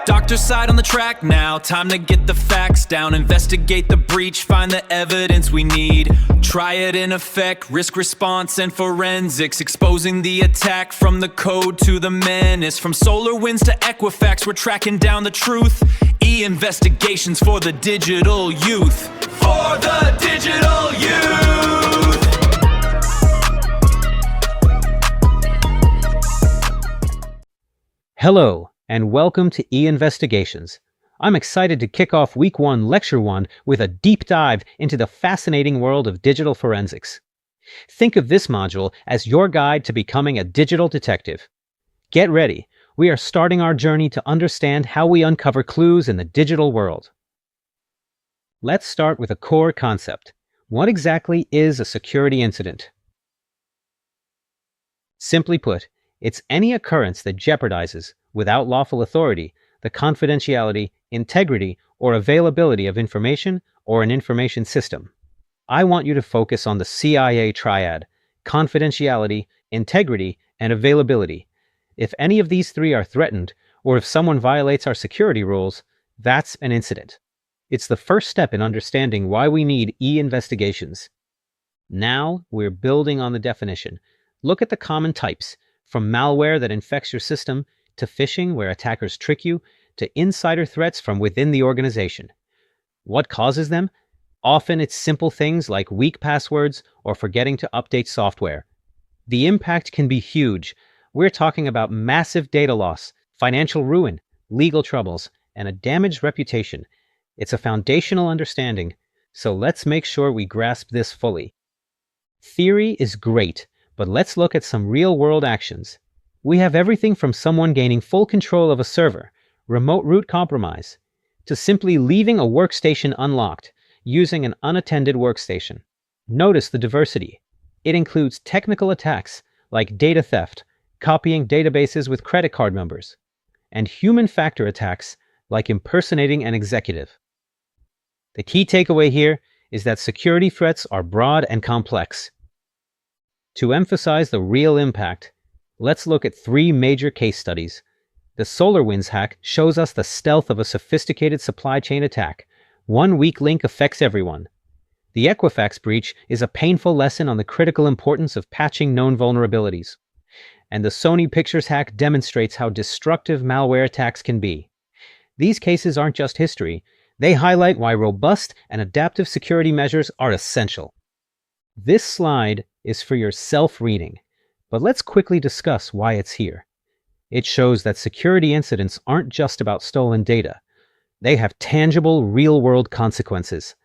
Doctor side on the track now, time to get the facts down. Investigate the breach, find the evidence we need. Triad in effect, risk response and forensics. Exposing the attack from the code to the menace. From SolarWinds to Equifax, we're tracking down the truth. EInvestigations for the digital youth. For the digital youth. Hello, and welcome to EInvestigations. I'm excited to kick off Week 1, Lecture 1 with a deep dive into the fascinating world of digital forensics. Think of this module as your guide to becoming a digital detective. Get ready, we are starting our journey to understand how we uncover clues in the digital world. Let's start with a core concept. What exactly is a security incident? Simply put, it's any occurrence that jeopardizes, without lawful authority, the confidentiality, integrity, or availability of information or an information system. I want you to focus on the CIA triad: confidentiality, integrity, and availability. If any of these three are threatened, or if someone violates our security rules, that's an incident. It's the first step in understanding why we need EInvestigations. Now we're building on the definition. Look at the common types, from malware that infects your system, to phishing where attackers trick you, to insider threats from within the organization. What causes them? Often it's simple things like weak passwords or forgetting to update software. The impact can be huge. We're talking about massive data loss, financial ruin, legal troubles, and a damaged reputation. It's a foundational understanding, so let's make sure we grasp this fully. Theory is great, but let's look at some real-world actions. We have everything from someone gaining full control of a server, remote root compromise, to simply leaving a workstation unlocked, using an unattended workstation. Notice the diversity. It includes technical attacks like data theft, copying databases with credit card numbers, and human factor attacks like impersonating an executive. The key takeaway here is that security threats are broad and complex. To emphasize the real impact, let's look at three major case studies. The SolarWinds hack shows us the stealth of a sophisticated supply chain attack. One weak link affects everyone. The Equifax breach is a painful lesson on the critical importance of patching known vulnerabilities. And the Sony Pictures hack demonstrates how destructive malware attacks can be. These cases aren't just history. They highlight why robust and adaptive security measures are essential. This slide is for your self-reading, but let's quickly discuss why it's here. It shows that security incidents aren't just about stolen data. They have tangible, real-world consequences.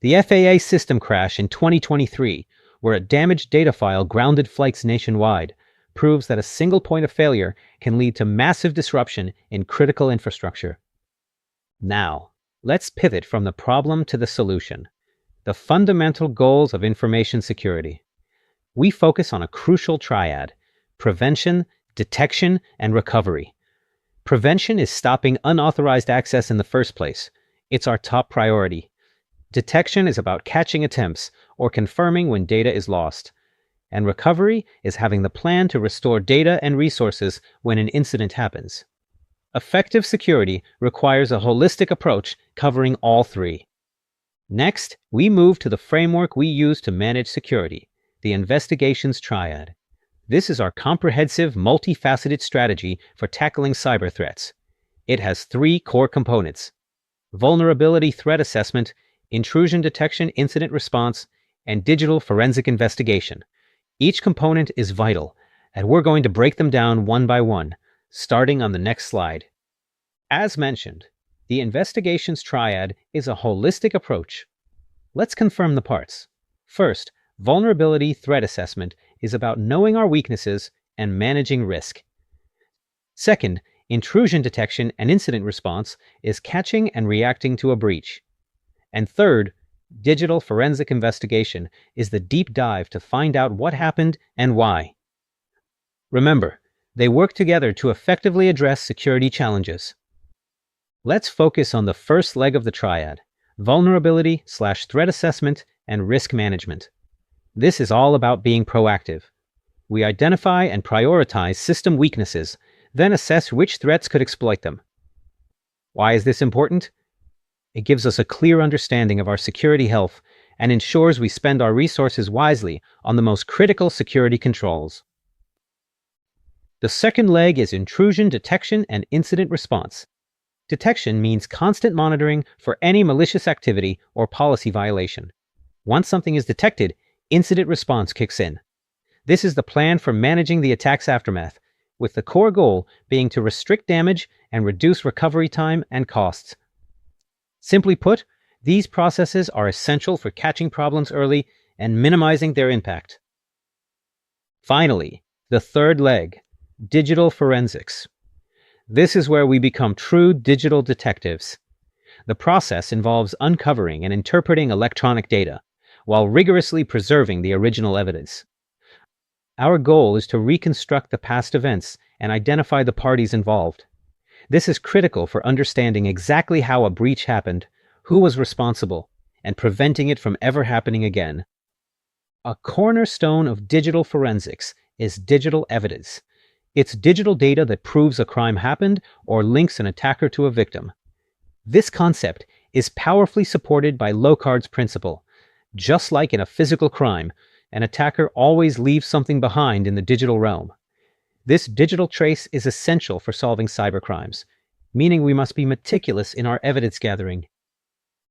The FAA system crash in 2023, where a damaged data file grounded flights nationwide, proves that a single point of failure can lead to massive disruption in critical infrastructure. Now, let's pivot from the problem to the solution. The fundamental goals of information security. We focus on a crucial triad: prevention, detection, and recovery. Prevention is stopping unauthorized access in the first place. It's our top priority. Detection is about catching attempts or confirming when data is lost. And recovery is having the plan to restore data and resources when an incident happens. Effective security requires a holistic approach covering all three. Next, we move to the framework we use to manage security, the Investigations Triad. This is our comprehensive, multifaceted strategy for tackling cyber threats. It has three core components: vulnerability threat assessment, intrusion detection incident response, and digital forensic investigation. Each component is vital, and we're going to break them down one by one, starting on the next slide. As mentioned, the Investigations Triad is a holistic approach. Let's confirm the parts. First, vulnerability threat assessment is about knowing our weaknesses and managing risk. Second, intrusion detection and incident response is catching and reacting to a breach. And third, digital forensic investigation is the deep dive to find out what happened and why. Remember, they work together to effectively address security challenges. Let's focus on the first leg of the triad: vulnerability/threat assessment and risk management. This is all about being proactive. We identify and prioritize system weaknesses, then assess which threats could exploit them. Why is this important? It gives us a clear understanding of our security health and ensures we spend our resources wisely on the most critical security controls. The second leg is intrusion detection and incident response. Detection means constant monitoring for any malicious activity or policy violation. Once something is detected, incident response kicks in. This is the plan for managing the attack's aftermath, with the core goal being to restrict damage and reduce recovery time and costs. Simply put, these processes are essential for catching problems early and minimizing their impact. Finally, the third leg, digital forensics. This is where we become true digital detectives. The process involves uncovering and interpreting electronic data, while rigorously preserving the original evidence. Our goal is to reconstruct the past events and identify the parties involved. This is critical for understanding exactly how a breach happened, who was responsible, and preventing it from ever happening again. A cornerstone of digital forensics is digital evidence. It's digital data that proves a crime happened or links an attacker to a victim. This concept is powerfully supported by Locard's principle. Just like in a physical crime, an attacker always leaves something behind in the digital realm. This digital trace is essential for solving cybercrimes, meaning we must be meticulous in our evidence gathering.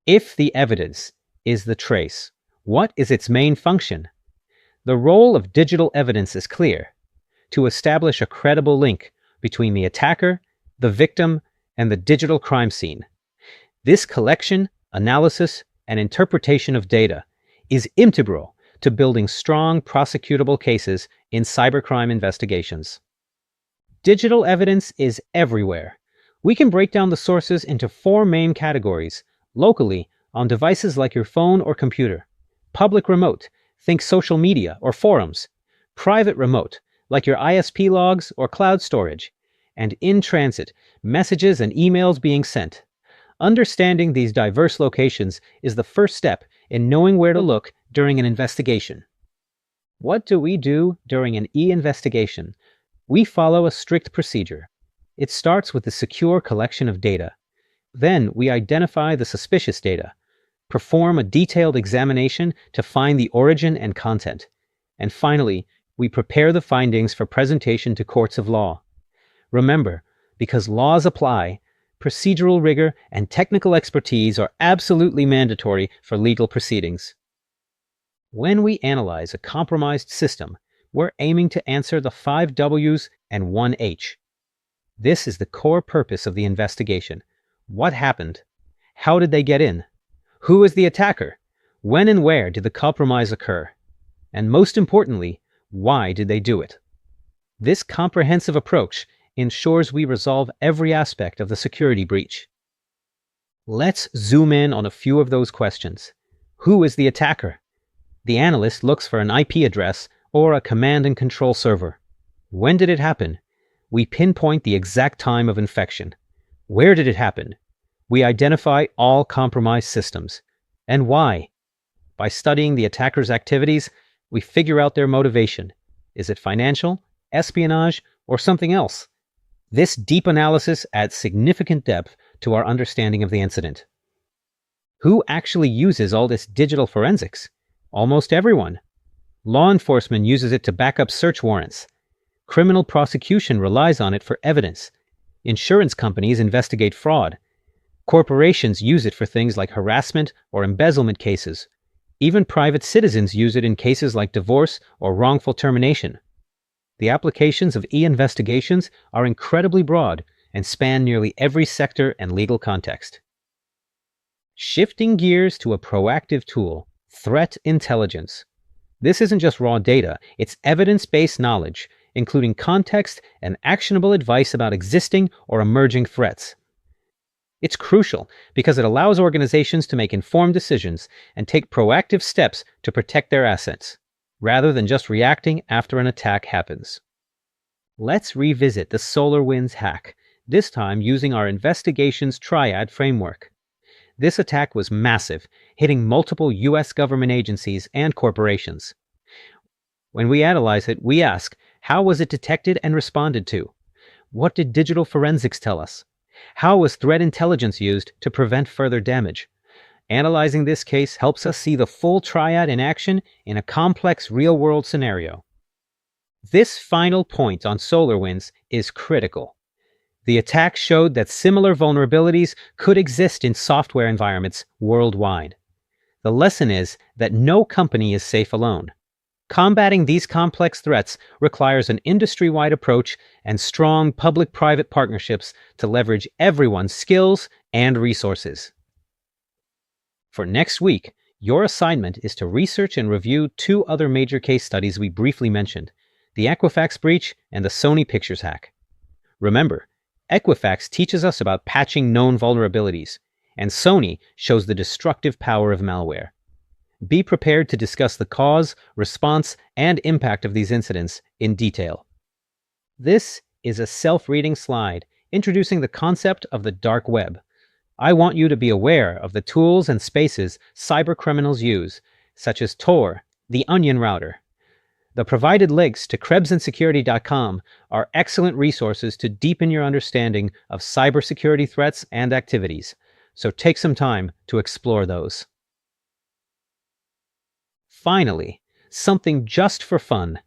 If the evidence is the trace, what is its main function? The role of digital evidence is clear: to establish a credible link between the attacker, the victim, and the digital crime scene. This collection, analysis, and interpretation of data is integral to building strong prosecutable cases in cybercrime investigations. Digital evidence is everywhere. We can break down the sources into 4 main categories: locally, on devices like your phone or computer; public remote, think social media or forums; private remote, like your ISP logs or cloud storage; and in transit, messages and emails being sent. Understanding these diverse locations is the first step in knowing where to look during an investigation. What do we do during an e-investigation? We follow a strict procedure. It starts with the secure collection of data. Then we identify the suspicious data, perform a detailed examination to find the origin and content, and finally, we prepare the findings for presentation to courts of law. Remember, because laws apply, procedural rigor and technical expertise are absolutely mandatory for legal proceedings. When we analyze a compromised system, we're aiming to answer the 5 W's and 1 H. This is the core purpose of the investigation. What happened? How did they get in? Who is the attacker? When and where did the compromise occur? And most importantly, why did they do it? This comprehensive approach ensures we resolve every aspect of the security breach. Let's zoom in on a few of those questions. Who is the attacker? The analyst looks for an IP address or a command and control server. When did it happen? We pinpoint the exact time of infection. Where did it happen? We identify all compromised systems. And why? By studying the attacker's activities, we figure out their motivation. Is it financial, espionage, or something else? This deep analysis adds significant depth to our understanding of the incident. Who actually uses all this digital forensics? Almost everyone. Law enforcement uses it to back up search warrants. Criminal prosecution relies on it for evidence. Insurance companies investigate fraud. Corporations use it for things like harassment or embezzlement cases. Even private citizens use it in cases like divorce or wrongful termination. The applications of EInvestigations are incredibly broad and span nearly every sector and legal context. Shifting gears to a proactive tool, threat intelligence. This isn't just raw data, it's evidence-based knowledge, including context and actionable advice about existing or emerging threats. It's crucial because it allows organizations to make informed decisions and take proactive steps to protect their assets, rather than just reacting after an attack happens. Let's revisit the SolarWinds hack, this time using our investigations Triad framework. This attack was massive, hitting multiple US government agencies and corporations. When we analyze it, we ask, how was it detected and responded to? What did digital forensics tell us? How was threat intelligence used to prevent further damage? Analyzing this case helps us see the full triad in action in a complex real-world scenario. This final point on SolarWinds is critical. The attack showed that similar vulnerabilities could exist in software environments worldwide. The lesson is that no company is safe alone. Combating these complex threats requires an industry-wide approach and strong public-private partnerships to leverage everyone's skills and resources. For next week, your assignment is to research and review two other major case studies we briefly mentioned, the Equifax breach and the Sony Pictures hack. Remember, Equifax teaches us about patching known vulnerabilities, and Sony shows the destructive power of malware. Be prepared to discuss the cause, response, and impact of these incidents in detail. This is a self-reading slide introducing the concept of the dark web. I want you to be aware of the tools and spaces cybercriminals use, such as Tor, the Onion router. The provided links to KrebsandSecurity.com are excellent resources to deepen your understanding of cybersecurity threats and activities, so take some time to explore those. Finally, something just for fun.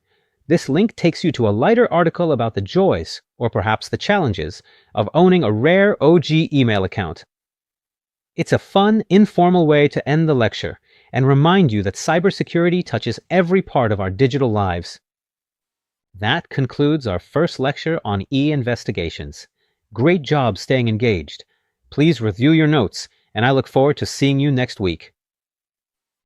This link takes you to a lighter article about the joys, or perhaps the challenges, of owning a rare OG email account. It's a fun, informal way to end the lecture and remind you that cybersecurity touches every part of our digital lives. That concludes our first lecture on EInvestigations. Great job staying engaged. Please review your notes, and I look forward to seeing you next week.